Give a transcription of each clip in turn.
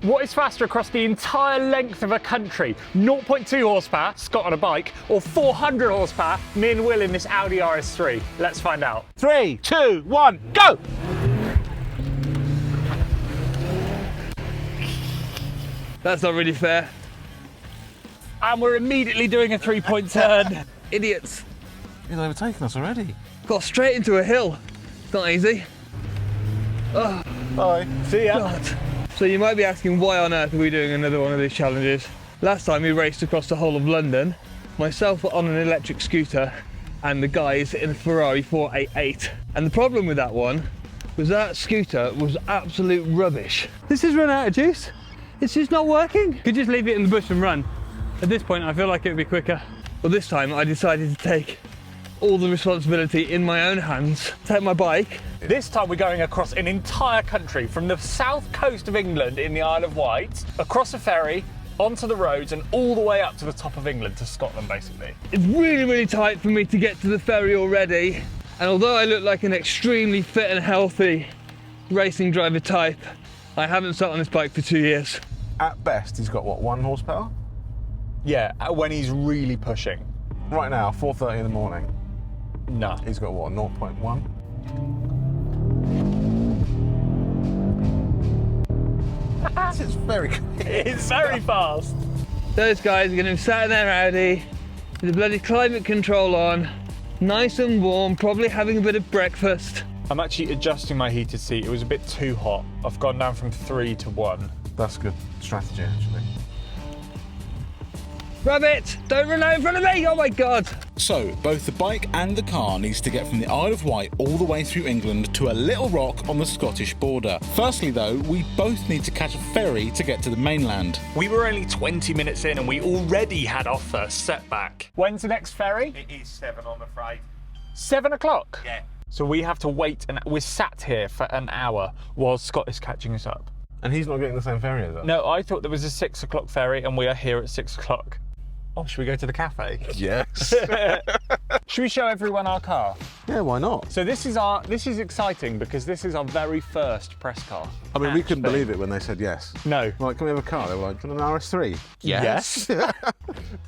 What is faster across the entire length of a country? 0.2 horsepower, Scott on a bike, or 400 horsepower, me and Will in this Audi RS3? Let's find out. 3, 2, 1, go! That's not really fair. And we're immediately doing a 3-point turn. Idiots. He's overtaken us already. Got straight into a hill. It's not easy. Oh, Bye. See ya. God. So you might be asking, why on earth are we doing another one of these challenges? Last time we raced across the whole of London, myself on an electric scooter and the guys in a Ferrari 488. And the problem with that one was that scooter was absolute rubbish. This has run out of juice. It's just not working. Could just leave it in the bush and run. At this point, I feel like it would be quicker. Well, this time I decided to take all the responsibility in my own hands, take my bike. This time we're going across an entire country, from the south coast of England in the Isle of Wight, across a ferry, onto the roads and all the way up to the top of England, to Scotland basically. It's really, really tight for me to get to the ferry already. And although I look like an extremely fit and healthy racing driver type, I haven't sat on this bike for 2 years. At best, he's got what, 1 horsepower? Yeah, when he's really pushing. Right now, 4:30 in the morning. No. He's got what, 0.1? It's very quick. It's very fast. Those guys are going to be sat in their Audi with the bloody climate control on, nice and warm, probably having a bit of breakfast. I'm actually adjusting my heated seat. It was a bit too hot. I've gone down from 3 to 1. That's good strategy, actually. Rabbit, don't run out in front of me, oh my God. So, both the bike and the car needs to get from the Isle of Wight all the way through England to a little rock on the Scottish border. Firstly though, we both need to catch a ferry to get to the mainland. We were only 20 minutes in and we already had our first setback. When's the next ferry? It is 7, I'm afraid. 7 o'clock? Yeah. So we have to wait, and we're sat here for an hour while Scott is catching us up. And he's not getting the same ferry as us? No, I thought there was a 6 o'clock ferry and we are here at 6 o'clock. Oh, should we go to the cafe? Yes. Should we show everyone our car? Yeah, why not? So this is exciting because this is our very first press car. I mean, we couldn't Actually. believe it when they said yes. No. Like, can we have a car? They were like, do you want an RS3? Yes.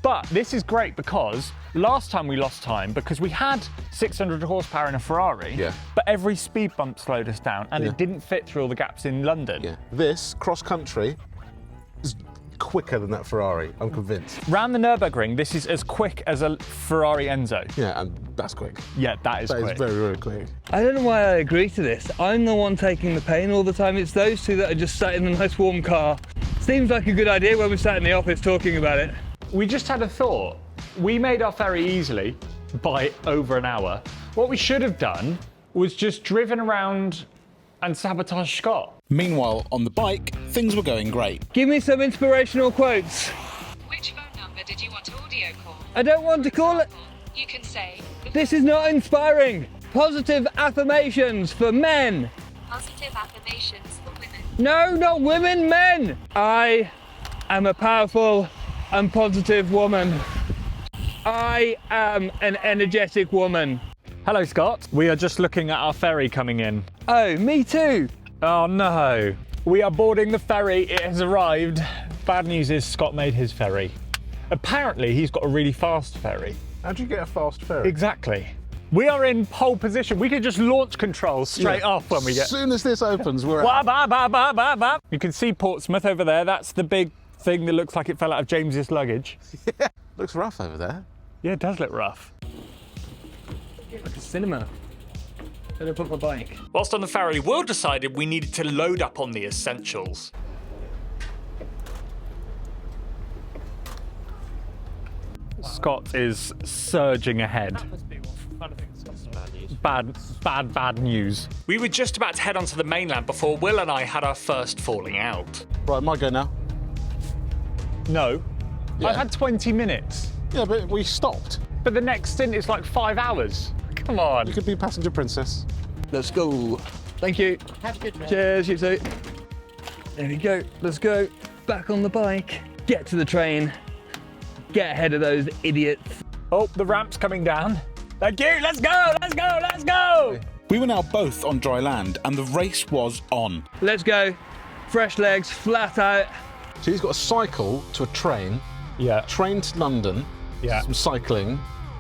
But this is great because last time we lost time because we had 600 horsepower in a Ferrari, Yeah. but every speed bump slowed us down and Yeah. it didn't fit through all the gaps in London. Yeah. This, cross-country, is quicker than that Ferrari, I'm convinced. Round the Nürburgring, this is as quick as a Ferrari Enzo. Yeah, and that's quick. Yeah, that is That quick. is very, very quick. I don't know why I agree to this. I'm the one taking the pain all the time. It's those two that are just sat in the nice warm car. Seems like a good idea when we sat in the office talking about it. We just had a thought. We made our ferry easily by over an hour. What we should have done was just driven around and sabotage Scott. Meanwhile, on the bike, things were going great. Give me some inspirational quotes. Which phone number did you want to audio call? I don't want to call it. You can say This is not inspiring. Positive affirmations for men. positive affirmations for women. No, not women, men. I am a powerful and positive woman. I am an energetic woman. Hello, Scott. We are just looking at our ferry coming in. Oh, me too. Oh no. We are boarding the ferry. It has arrived. Bad news is Scott made his ferry. Apparently, he's got a really fast ferry. How'd you get a fast ferry? Exactly. We are in pole position. We could just launch control straight off when we get... As soon as this opens, we're Wah, out. bah, bah, bah, bah, bah. You can see Portsmouth over there. That's the big thing that looks like it fell out of James's luggage. Looks rough over there. Yeah, it does look rough. Like a cinema. Where do I put my bike? Whilst on the ferry, Will decided we needed to load up on the essentials. Scott is surging ahead. Bad news. We were just about to head onto the mainland before Will and I had our first falling out. Right, my go now. No. Yeah. I've had 20 minutes. Yeah, but we stopped. But the next stint is like 5 hours. Come on. You could be passenger princess. Let's go. Thank you. Have a good one. Cheers, you too. There we go. Let's go. Back on the bike. Get to the train. Get ahead of those idiots. Oh, the ramp's coming down. Thank you. Let's go. Let's go. Let's go. We were now both on dry land and the race was on. Let's go. fresh legs, flat out. So he's got a cycle to a train, Yeah. train to London, Yeah. some cycling,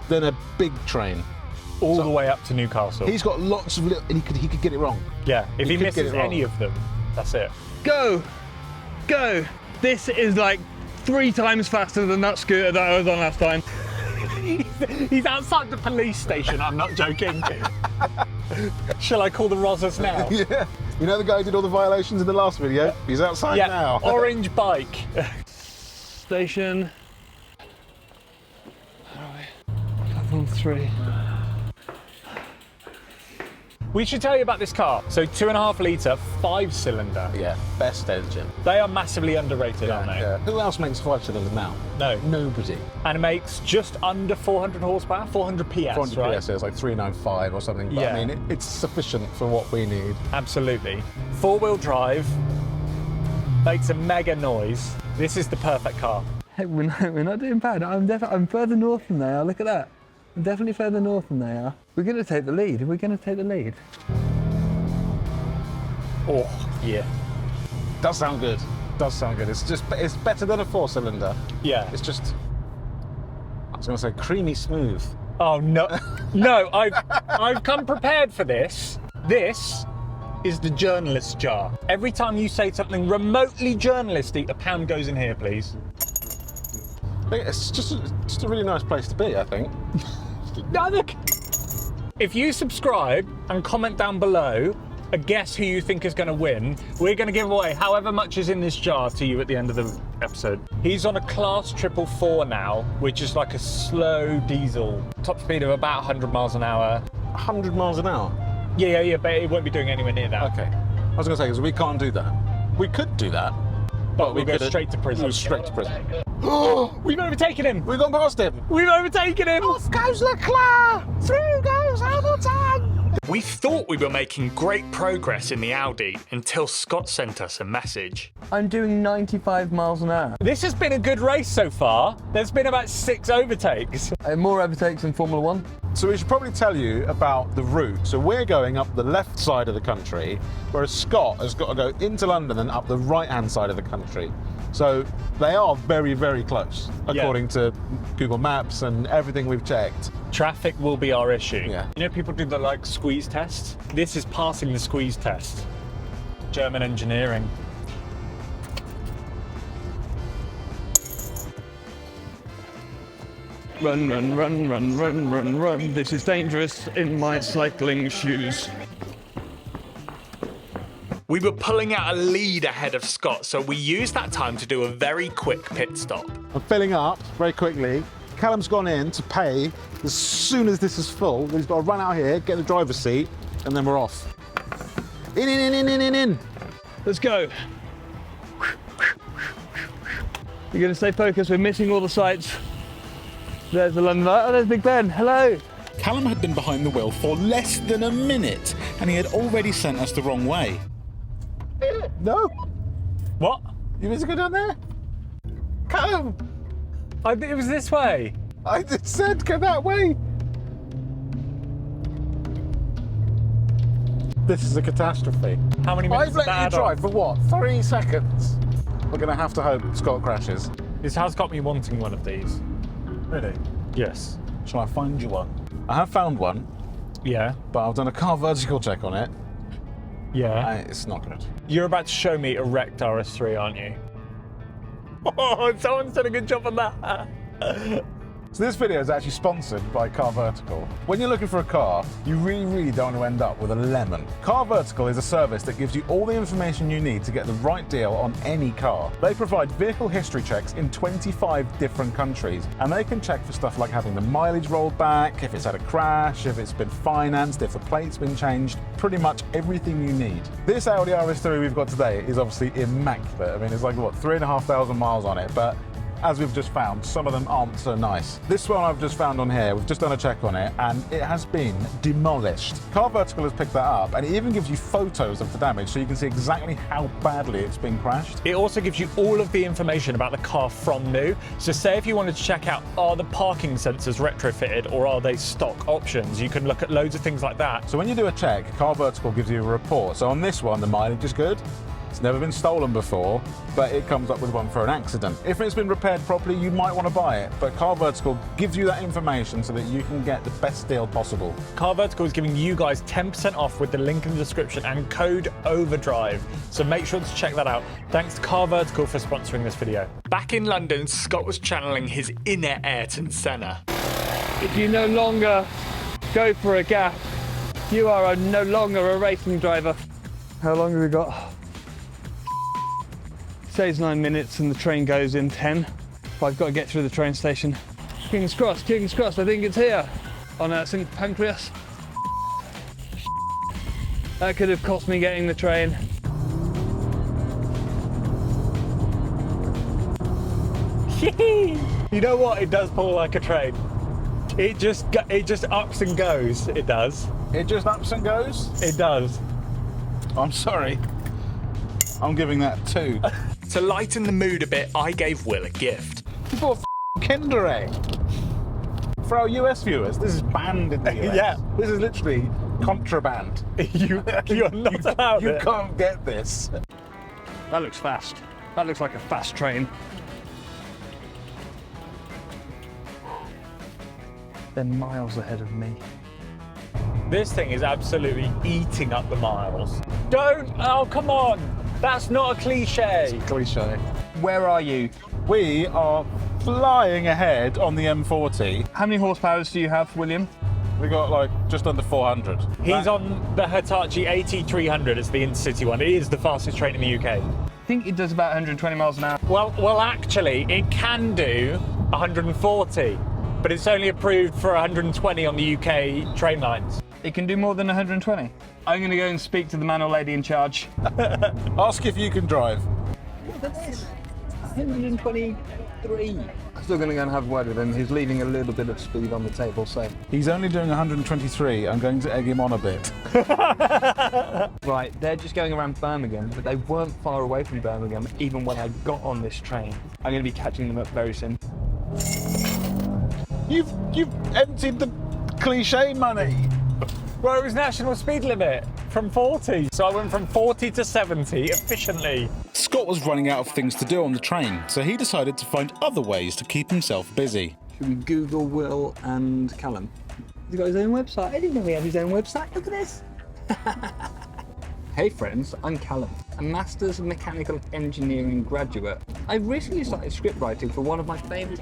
then a big train. All the way up to Newcastle. He's got lots of little, and he could get it wrong. Yeah. If he could get misses it wrong. any of them, that's it. Go, go. This is like 3 times faster than that scooter that I was on last time. He's outside the police station. I'm not joking. Shall I call the Rozzers now? Yeah. You know the guy who did all the violations in the last video? He's outside Yeah. now. Orange bike. Station. Platform 3. We should tell you about this car. So 2.5 litre, 5-cylinder. Yeah, best engine. They are massively underrated, aren't they? Yeah. Who else makes 5-cylinder now? No. Nobody. And it makes just under 400 horsepower, 400 PS, 400 right? PS is like 395 or something. But Yeah. I mean, it's sufficient for what we need. Absolutely. 4-wheel drive, makes a mega noise. This is the perfect car. Hey, we're not doing bad. I'm further north than they are. Look at that. I'm definitely further north than they are. We're going to take the lead. We're going to take the lead. Oh, yeah. Does sound good. Does sound good. It's better than a 4-cylinder. Yeah. It's just, I was going to say creamy smooth. Oh, no. No, I've come prepared for this. This is the journalist jar. Every time you say something remotely journalistic, a pound goes in here, please. It's just a really nice place to be, I think. No, look. If you subscribe and comment down below a guess who you think is going to win, we're going to give away however much is in this jar to you at the end of the episode. He's on a Class 444 now, which is like a slow diesel. Top speed of about 100 miles an hour. 100 miles an hour. Yeah, but it won't be doing anywhere near that. Okay. I was going to say, because we can't do that. We could do that. But we'll go couldn't. straight to prison. Go straight to prison. We've overtaken him! We've gone past him. We've overtaken him! Off goes Leclerc. Through goes Hamilton. We thought we were making great progress in the Audi until Scott sent us a message. I'm doing 95 miles an hour. This has been a good race so far. There's been about 6 overtakes. More overtakes than Formula 1. So we should probably tell you about the route. So we're going up the left side of the country, whereas Scott has got to go into London and up the right-hand side of the country. So they are very, very close, according to Google Maps and everything we've checked. Traffic will be our issue. Yeah. You know, people do the squeeze test. This is passing the squeeze test. German engineering. Run, run, run, run, run, run, run. This is dangerous in my cycling shoes. We were pulling out a lead ahead of Scott, so we used that time to do a very quick pit stop. I'm filling up very quickly. Callum's gone in to pay as soon as this is full. He's got to run out here, get the driver's seat, and then we're off. In. Let's go. You're going to stay focused. We're missing all the sights. There's the London light. Oh, there's Big Ben. Hello. Callum had been behind the wheel for less than a minute, and he had already sent us the wrong way. No, What? you meant to go down there? Callum, I think it was this way. I just said go that way. This is a catastrophe. How many minutes I've did let that you add drive on? for what? 3 seconds. We're going to have to hope Scott crashes. This has got me wanting one of these. Really? Yes. Shall I find you one? I have found one, Yeah. but I've done a car vertical check on it. Yeah. And it's not good. You're about to show me a wrecked RS3, aren't you? Oh, someone's done a good job on that. So this video is actually sponsored by Car Vertical. When you're looking for a car, you really don't want to end up with a lemon. Car Vertical is a service that gives you all the information you need to get the right deal on any car. They provide vehicle history checks in 25 different countries, and they can check for stuff like having the mileage rolled back, if it's had a crash, if it's been financed, if the plate's been changed, pretty much everything you need. This Audi RS3 we've got today is obviously immaculate. I mean, it's like, what, 3,500 miles on it, but as we've just found, some of them aren't so nice. This one I've just found on here, we've just done a check on it, and it has been demolished. Car Vertical has picked that up, and it even gives you photos of the damage, so you can see exactly how badly it's been crashed. It also gives you all of the information about the car from new. So say if you wanted to check out, are the parking sensors retrofitted or are they stock options? You can look at loads of things like that. So when you do a check, Car Vertical gives you a report. So on this one, the mileage is good. It's never been stolen before, but it comes up with one for an accident. If it's been repaired properly, you might want to buy it, but Car Vertical gives you that information so that you can get the best deal possible. Car Vertical is giving you guys 10% off with the link in the description and code OVERDRIVE, so make sure to check that out. Thanks to Car Vertical for sponsoring this video. Back in London, Scott was channeling his inner Ayrton Senna. If you no longer go for a gap, you are no longer a racing driver. How long have we got? Says 9 minutes and the train goes in 10. But I've got to get through the train station. King's Cross, I think it's here. On St Pancras. That could have cost me getting the train. You know what? It does pull like a train. It just ups and goes. It does. It just ups and goes? It does. I'm sorry. I'm giving that 2. To lighten the mood a bit, I gave Will a gift. You bought a Kinder Egg. For our US viewers, this is banned in the US. Yeah. This is literally contraband. You're not allowed You it. can't get this. That looks fast. That looks like a fast train. They're miles ahead of me. This thing is absolutely eating up the miles. Don't! Oh, come on! That's not a cliche. Cliche. Where are you? We are flying ahead on the M40. How many horsepower do you have, William? We got like just under 400. He's on the Hitachi AT300. It's the intercity one. It is the fastest train in the UK. I think it does about 120 miles an hour. Well, actually, it can do 140, but it's only approved for 120 on the UK train lines. It can do more than 120. I'm going to go and speak to the man or lady in charge. Ask if you can drive. 123. I'm still going to go and have a word with him. He's leaving a little bit of speed on the table, so. He's only doing 123. I'm going to egg him on a bit. Right, they're just going around Birmingham, but they weren't far away from Birmingham even when I got on this train. I'm going to be catching them up very soon. You've emptied the cliche money. Well, it was national speed limit from 40. So I went from 40 to 70 efficiently. Scott was running out of things to do on the train, so he decided to find other ways to keep himself busy. Should we Google Will and Callum? He's got his own website. I didn't know he had his own website. Look at this. Hey friends, I'm Callum, a Masters of Mechanical Engineering graduate. I recently started script writing for one of my favourite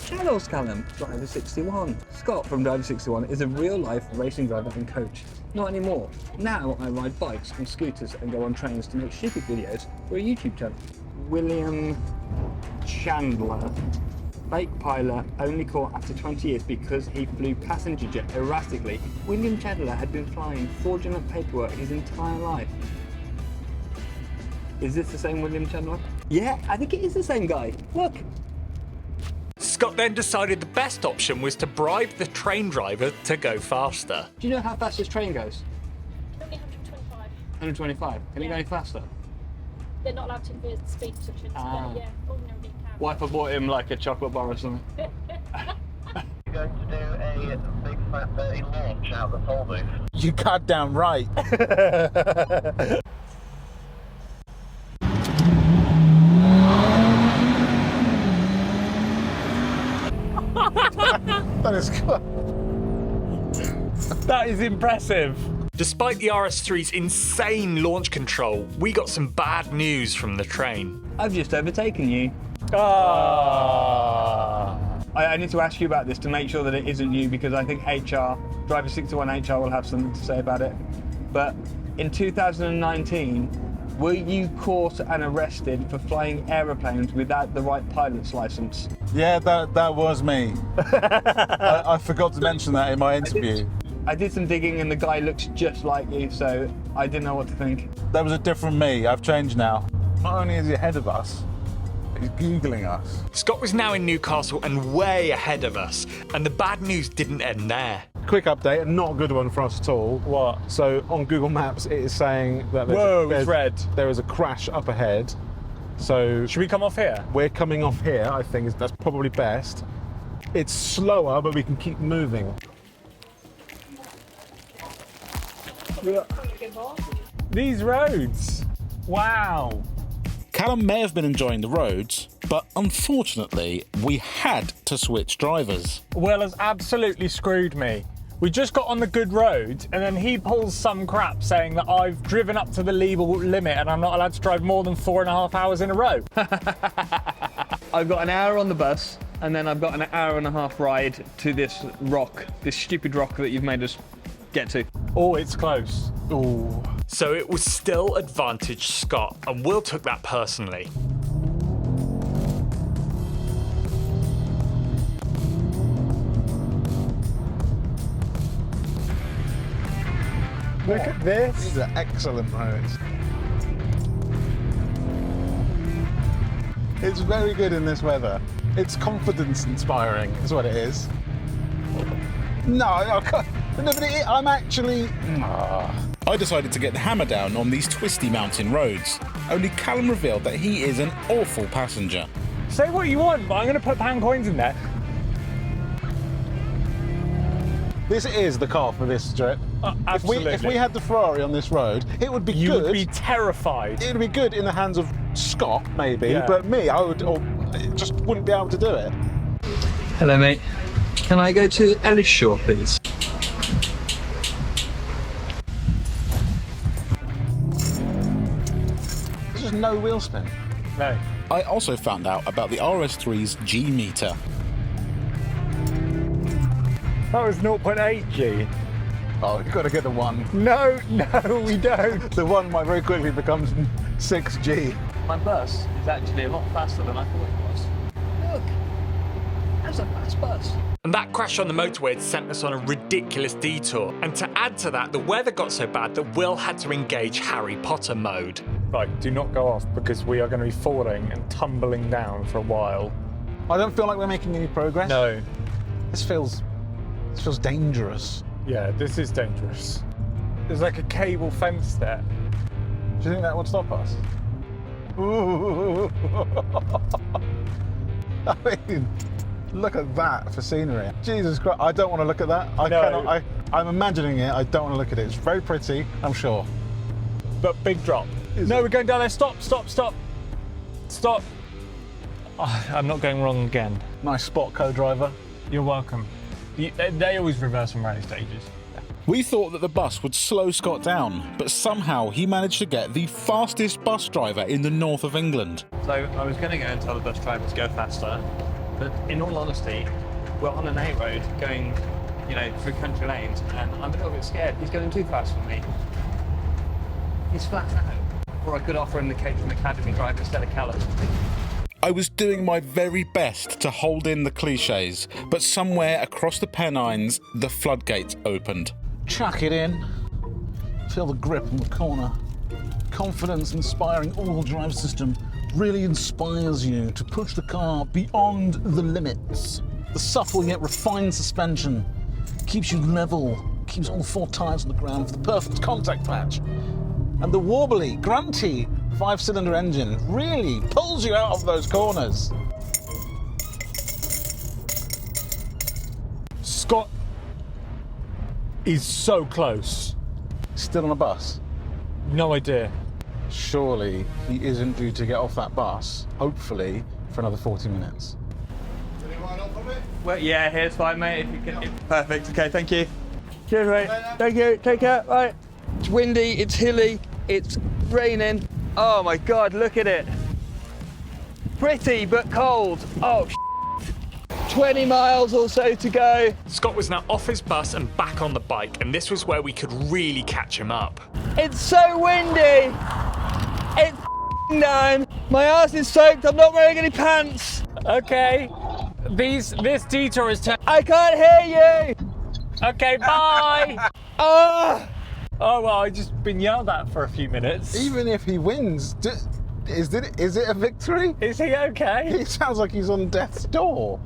channels, Callum, Driver 61. Scott from Driver 61 is a real-life racing driver and coach. Not anymore. Now I ride bikes and scooters and go on trains to make stupid videos for a YouTube channel. William Chandler. Fake pilot, only caught after 20 years because he flew passenger jet erratically. William Chandler had been flying fraudulent paperwork his entire life. Is this the same William Chandler? Yeah, I think it is the same guy. Look. Scott then decided the best option was to bribe the train driver to go faster. Do you know how fast this train goes? Only 125. 125. Can it go any faster? They're not allowed to invert the speed restrictions, Ah. but yeah, ordinarily can. What if I bought him like a chocolate bar or something? Going to do a big fat dirty launch out the toll booth. You goddamn right. That is good. That is impressive. Despite the RS3's insane launch control, we got some bad news from the train. I've just overtaken you. Ah. I need to ask you about this to make sure that it isn't you, because I think HR, Driver 61 HR will have something to say about it. But in 2019, were you caught and arrested for flying aeroplanes without the right pilot's license? Yeah, that was me. I forgot to mention that in my interview. I did some digging and the guy looks just like you, so I didn't know what to think. That was a different me. I've changed now. Not only is he ahead of us, he's Googling us. Scott was now in Newcastle and way ahead of us, and the bad news didn't end there. Quick update, and not a good one for us at all. What? So on Google Maps, it is saying that It's red. there is a crash up ahead. So Should we come off here? we're coming off here. I think that's probably best. It's slower, but we can keep moving. These roads. Wow. Callum may have been enjoying the roads, but unfortunately, we had to switch drivers. Will has absolutely screwed me. We just got on the good road and then he pulls some crap saying that I've driven up to the legal limit and I'm not allowed to drive more than 4.5 hours in a row. I've got an hour on the bus and then I've got an hour and a half ride to this rock, this stupid rock that you've made us get to. Oh, it's close. Ooh. So it was still advantage Scott, and Will took that personally. Look at this. These are excellent roads. It's very good in this weather. It's confidence inspiring, is what it is. No, I can't. No, but I'm actually. I decided to get the hammer down on these twisty mountain roads. Only Callum revealed that he is an awful passenger. Say what you want, but I'm going to put pound coins in there. This is the car for this strip. Absolutely. If we had the Ferrari on this road, it would be You good. would be terrified. It would be good in the hands of Scott, maybe, Yeah. but me, I would just wouldn't be able to do it. Hello, mate. Can I go to Ellis Shore, please? There's just no wheel spin. No. I also found out about the RS3's G meter. That was 0.8 G. Oh, you've got to get the one. No, we don't. The one might very quickly becomes 6G. My bus is actually a lot faster than I thought it was. Look, that's a fast bus. And that crash on the motorway had sent us on a ridiculous detour. And to add to that, the weather got so bad that Will had to engage Harry Potter mode. Right, do not go off because we are going to be falling and tumbling down for a while. I don't feel like we're making any progress. No. This feels dangerous. Yeah, this is dangerous. There's like a cable fence there. Do you think that would stop us? Ooh. I mean, look at that for scenery. Jesus Christ, I don't want to look at that. I'm imagining it, I don't want to look at it. It's very pretty, I'm sure. But big drop. Is No, it? we're going down there. Stop. Stop. Oh, I'm not going wrong again. Nice spot co-driver. You're welcome. They always reverse on rally stages. We thought that the bus would slow Scott down, but somehow he managed to get the fastest bus driver in the north of England. So I was going to go and tell the bus driver to go faster, but in all honesty, we're on an A road going, through country lanes, and I'm a little bit scared. He's going too fast for me. He's flat out. Or I could offer him the Catering Academy drive instead of Callum. I was doing my very best to hold in the cliches, but somewhere across the Pennines, the floodgates opened. Chuck it in. Feel the grip on the corner. Confidence inspiring all-wheel drive system really inspires you to push the car beyond the limits. The supple yet refined suspension keeps you level, keeps all four tyres on the ground for the perfect contact patch. And the warbly, grunty 5-cylinder engine really pulls you out of those corners. Scott is so close. Still on a bus. No idea. Surely he isn't due to get off that bus, hopefully, for another 40 minutes. Well, yeah, here's fine, mate. If you can. Perfect. Okay, thank you. Cheers, mate. Thank you. Take care. Right. It's windy. It's hilly. It's raining. Oh my God! Look at it. Pretty but cold. Oh. 20 miles or so to go. Scott was now off his bus and back on the bike, and this was where we could really catch him up. It's so windy. It's down. My ass is soaked. I'm not wearing any pants. Okay. This detour is I can't hear you. Okay, bye. Ah. Oh, well, I just been yelled at for a few minutes. Even if he wins, is it a victory? Is he okay? He sounds like he's on death's door.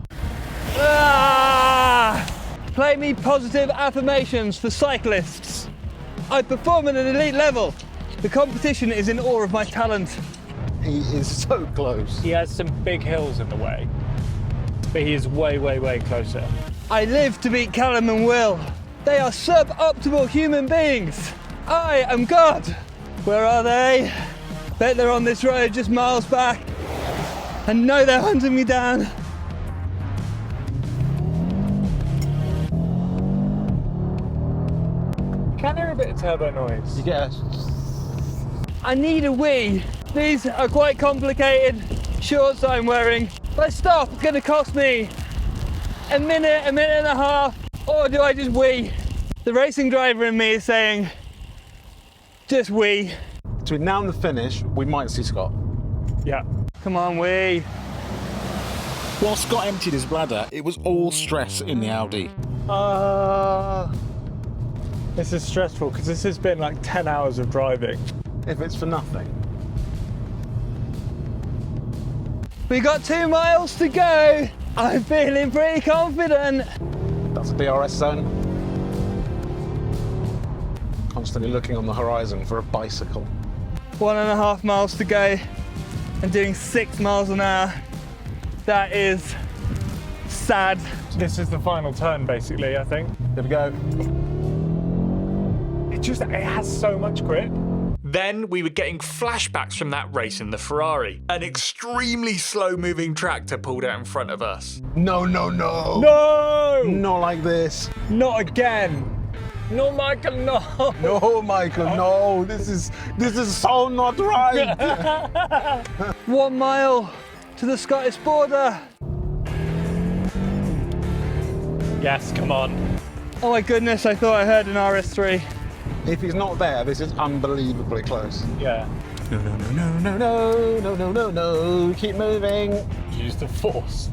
Ah! Play me positive affirmations for cyclists. I perform at an elite level. The competition is in awe of my talent. He is so close. He has some big hills in the way, but he is way, way, way closer. I live to beat Callum and Will. They are suboptimal human beings. I am God. Where are they? Bet they're on this road just miles back. I know they're hunting me down. Can hear a bit of turbo noise. You get a... I need a wee. These are quite complicated shorts I'm wearing. If I stop, it's gonna cost me a minute and a half, or do I just wee? The racing driver in me is saying, just wee. Between now and the finish, we might see Scott. Yeah. Come on, wee. While Scott emptied his bladder, it was all stress in the Audi. This is stressful because this has been like 10 hours of driving. If it's for nothing. We got 2 miles to go. I'm feeling pretty confident. That's a DRS zone. Constantly looking on the horizon for a bicycle. 1.5 miles to go and doing 6 miles an hour. That is sad. This is the final turn, basically, I think. There we go. It has so much grip. Then we were getting flashbacks from that race in the Ferrari. An extremely slow-moving tractor pulled out in front of us. No, no, no. No! Not like this. Not again. No, Michael, no. No, Michael, no. This is so not right. 1 mile to the Scottish border. Yes, come on. Oh my goodness, I thought I heard an RS3. If he's not there, this is unbelievably close. Yeah. No, no, no, no, no, no, no, no, no, no. Keep moving. Use the force.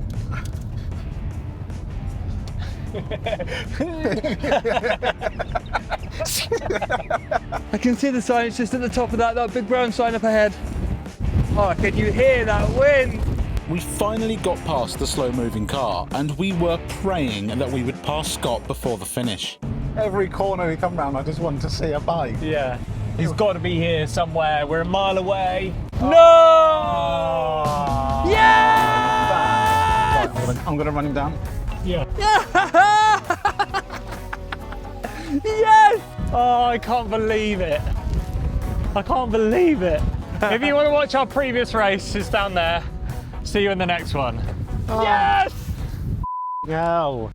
I can see the sign, it's just at the top of that big brown sign up ahead. Oh, can you hear that wind? We finally got past the slow-moving car, and we were praying that we would pass Scott before the finish. Every corner we come round, I just want to see a bike. Yeah. He's got to be here somewhere. We're a mile away. No! Yeah! Right, I'm gonna run him down. Yeah. Yes! Oh, I can't believe it. I can't believe it. If you want to watch our previous race, it's down there. See you in the next one. Yes! No.